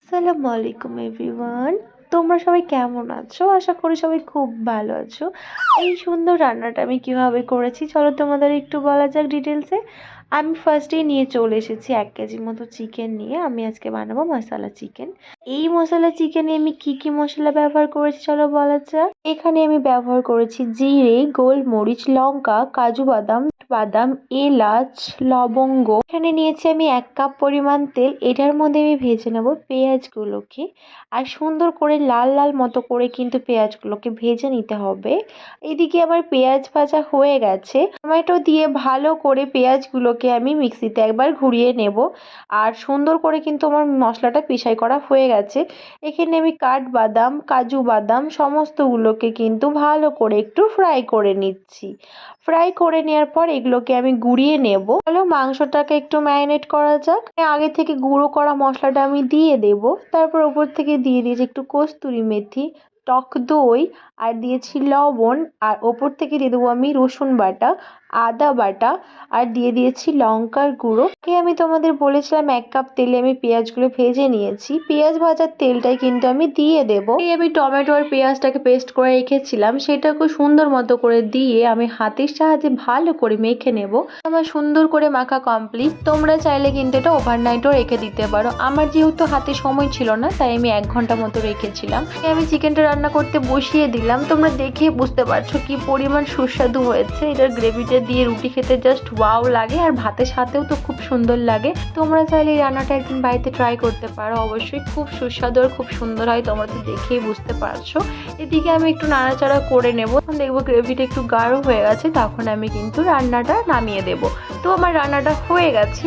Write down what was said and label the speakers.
Speaker 1: আসসালামু আলাইকুম এভরিওয়ান। তোমরা সবাই কেমন আছো? আশা করি সবাই খুব ভালো আছো। এই সুন্দর রান্নাটা আমি কিভাবে করেছি চলো তোমাদের একটু বলা যাক ডিটেলসে। আমি ফার্স্টেই নিয়ে চলে এসেছি 1 কেজি মতো চিকেন নিয়ে। আমি আজকে বানাবো মশলা চিকেন। এই মশলা চিকেনে আমি কি মশলা ব্যবহার করেছি চলো বলা যাক। এখানে আমি ব্যবহার করেছি জিরে, গোলমরিচ, লঙ্কা, কাজু বাদাম, বাদাম, এলাচ, লবঙ্গ। এখানে নিয়েছি আমি 1 কাপ পরিমাণ তেল। এটার মধ্যে আমি ভেজে নেব পেঁয়াজগুলোকে। আর সুন্দর করে লাল লাল মতো করে কিন্তু পেঁয়াজগুলোকে ভেজে নিতে হবে। এদিকে আমার পেঁয়াজ ভাজা হয়ে গেছে। টমেটো দিয়ে ভালো করে পেঁয়াজগুলোকে আমি মিক্সিতে একবার ঘুরিয়ে নেব। আর সুন্দর করে কিন্তু আমার মশলাটা পিষাই করা হয়ে গেছে। এখানে আমি কাঠবাদাম, কাজু বাদাম সমস্তগুলোকে কিন্তু ভালো করে একটু ফ্রাই করে নিচ্ছি। ফ্রাই করে নেওয়ার পর এগুলোকে আমি গুঁড়িয়ে নেব। চলো মাংসটাকে একটু ম্যারিনেট করা যাক। আগে থেকে গুঁড়ো করা মশলাটা আমি দিয়ে দেব। তারপর উপর থেকে দিয়ে দিয়েছি একটু কস্তুরি মেথি, টক দই, আর দিয়েছি লবণ। আর ওপর থেকে দিয়ে দেবো আমি রসুন বাটা, আদা বাটা, আর দিয়ে দিয়েছি লঙ্কার গুঁড়ো। আমি তোমাদের বলেছিলাম 1 কাপ তেলে আমি পেঁয়াজগুলো ভেজে নিয়েছি। পেঁয়াজ ভাজার তেলটাই কিন্তু আমি দিয়ে দেবো। আমি টমেটো আর পেঁয়াজটাকে পেস্ট করে রেখেছিলাম সেটাকে সুন্দর মতো করে দিয়ে আমি হাতের সাহায্যে ভালো করে মেখে নেব। আমার সুন্দর করে মাখা কমপ্লিট। তোমরা চাইলে কিন্তু এটা ওভারনাইটও রেখে দিতে পারো। আমার যেহেতু হাতে সময় ছিল না তাই আমি 1 ঘন্টা মতো রেখেছিলাম। আমি চিকেনটা রান্না করতে বসিয়ে দিলাম। তোমরা দেখে বুঝতে পারছো কি পরিমাণ সুস্বাদু হয়েছে। এটার গ্রেভিটা দিয়ে রুটি খেতে জাস্ট ওয়াও লাগে, আর ভাতের সাথেও তো খুব সুন্দর লাগে। তোমরা চাইলে এই রান্নাটা একদিন বাড়িতে ট্রাই করতে পারো। অবশ্যই খুব সুস্বাদু আর খুব সুন্দর হয়, তোমরা তো দেখেই বুঝতে পারছো। এদিকে আমি একটু নাড়াচাড়া করে নেব। দেখবো গ্রেভিটা একটু গাঢ় হয়ে গেছে, তখন আমি কিন্তু রান্নাটা নামিয়ে দেব। তো আমার রান্নাটা হয়ে গেছে।